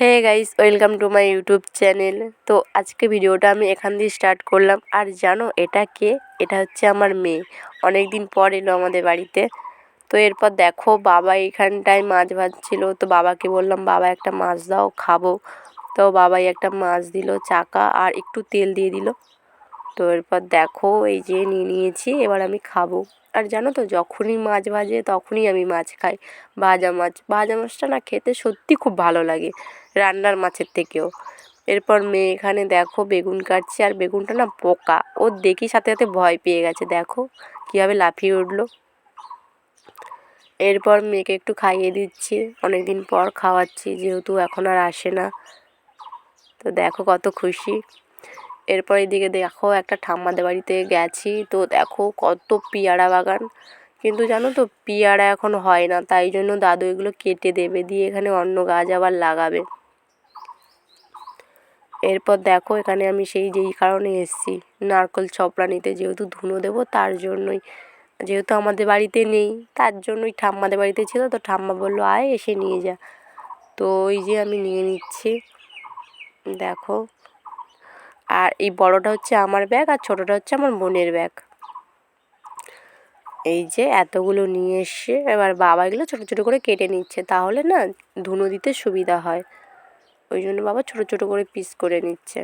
Hey guys, welcome to my YouTube channel. তো আজকে ভিডিওটা আমি এখান দিয়ে স্টার্ট করলাম। আর জানো এটা কে? এটা হচ্ছে আমার মেয়ে। অনেক দিন পর এলো আমাদের বাড়িতে। তো এরপর দেখো বাবা এইখানটায় মাছ ভাজছিল। তো বাবাকে বললাম বাবা একটা মাছ দাও, খাবো। তো বাবাই একটা মাছ দিল, চাকা আর একটু তেল দিয়ে দিল। তো এরপর দেখো এই যে নিয়ে নিয়েছি, এবার আমি খাবো। আর জানো তো যখনই মাছ ভাজে তখনই আমি মাছ খাই। ভাজা মাছটা না খেতে সত্যি খুব ভালো লাগে রান্নার মাছের থেকেও। এরপর মেয়ে এখানে দেখো বেগুন কাটছে, আর বেগুনটা না পোকা, ও দেখি সাথে সাথে ভয় পেয়ে গেছে। দেখো কীভাবে লাফিয়ে উঠলো। এরপর মেয়েকে একটু খাইয়ে দিচ্ছি, অনেক দিন পর খাওয়াচ্ছি যেহেতু এখন আর আসে না। তো দেখো কত খুশি। এরপর এদিকে দেখো একটা ঠাম্মাদের বাড়িতে গেছি, তো দেখো কত পেয়ারা বাগান। কিন্তু জানো তো পেয়ারা এখন হয় না, তাই জন্য দাদু এগুলো কেটে দেবে, দিয়ে এখানে অন্য গাছ আবার লাগাবে। এরপর দেখো এখানে আমি যেই কারণে এসেছি নারকেল ছপড়া নিতে, যেহেতু ধুনো দেবো তার জন্যই। যেহেতু আমাদের বাড়িতে নেই তার জন্যই ঠাম্মাদের বাড়িতে ছিল, তো ঠাম্মা বললো আয় এসে নিয়ে যা। তো ওই যে আমি নিয়ে নিচ্ছি দেখো। আর এই বড়টা হচ্ছে আমার ব্যাগ, আর ছোটোটা হচ্ছে আমার বোনের ব্যাগ। এই যে এতগুলো নিয়ে এসে এবার বাবা এগুলো ছোটো ছোটো করে কেটে নিচ্ছে, তাহলে না ধুনো দিতে সুবিধা হয়। ওই জন্য বাবা ছোটো ছোটো করে পিস করে নিচ্ছে।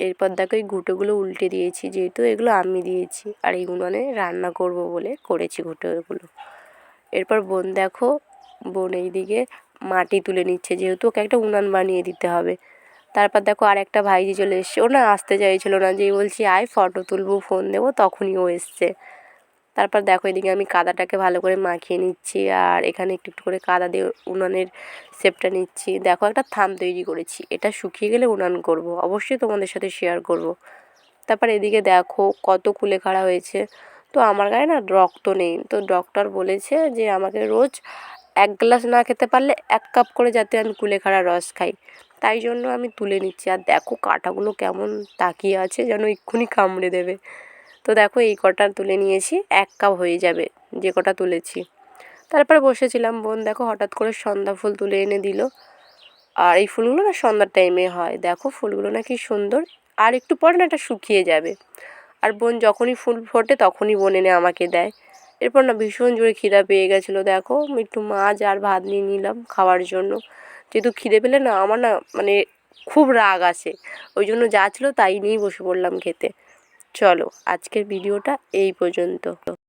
এরপর দেখো এই ঘুঁটোগুলো উল্টে দিয়েছি, যেহেতু এগুলো আমি দিয়েছি আর এই উনুনে রান্না করব বলে করেছি ঘুঁটোগুলো। এরপর বোন এইদিকে মাটি তুলে নিচ্ছে, যেহেতু ওকে একটা উনান বানিয়ে দিতে হবে। তারপর দেখো আর একটা ভাইজি চলে এসছে, ও না আসতে চাইছিল না, যেই বলছি আয় ফটো তুলবো ফোন দেবো তখনই ও এসছে। তারপর দেখো এদিকে আমি কাদাটাকে ভালো করে মাখিয়ে নিচ্ছি, আর এখানে একটু একটু করে কাদা দিয়ে উনানের শেপটা নিচ্ছি। দেখো একটা থাম তৈরি করেছি, এটা শুকিয়ে গেলে উনান করব, অবশ্যই তোমাদের সাথে শেয়ার করব। তারপর এদিকে দেখো কত কুলেখাড়া হয়েছে। তো আমার গায়ে না রক্ত নেই, তো ডক্টর বলেছে যে আমাকে রোজ 1 গ্লাস না খেতে পারলে 1 কাপ করে যাতে আমি কুলেখাড়ার রস খাই। তাই জন্য আমি তুলে নিচ্ছি। আর দেখো কাঁটাগুলো কেমন তাকিয়ে আছে, যেন এক্ষুনি কামড়ে দেবে। তো দেখো এই কটা তুলে নিয়েছি, 1 কাপ হয়ে যাবে যে কটা তুলেছি। তারপরে বসেছিলাম, বোন দেখো হঠাৎ করে সন্ধ্যা ফুল তুলে এনে দিল। আর এই ফুলগুলো না সন্ধ্যার টাইমে হয়, দেখো ফুলগুলো না কি সুন্দর। আর একটু পরে না এটা শুকিয়ে যাবে। আর বোন যখনই ফুল ফোটে তখনই বোন এনে আমাকে দেয়। এরপর না ভীষণ জোরে খিদা পেয়ে গেছিলো, দেখো একটু মাছ আর ভাত নিয়ে নিলাম খাওয়ার জন্য। যেহেতু খিদে পেলে না আমার না মানে খুব রাগ আসে, ওই জন্য যা ছিল তাই নিয়েই বসে পড়লাম খেতে। চলো আজকের ভিডিওটা এই পর্যন্ত।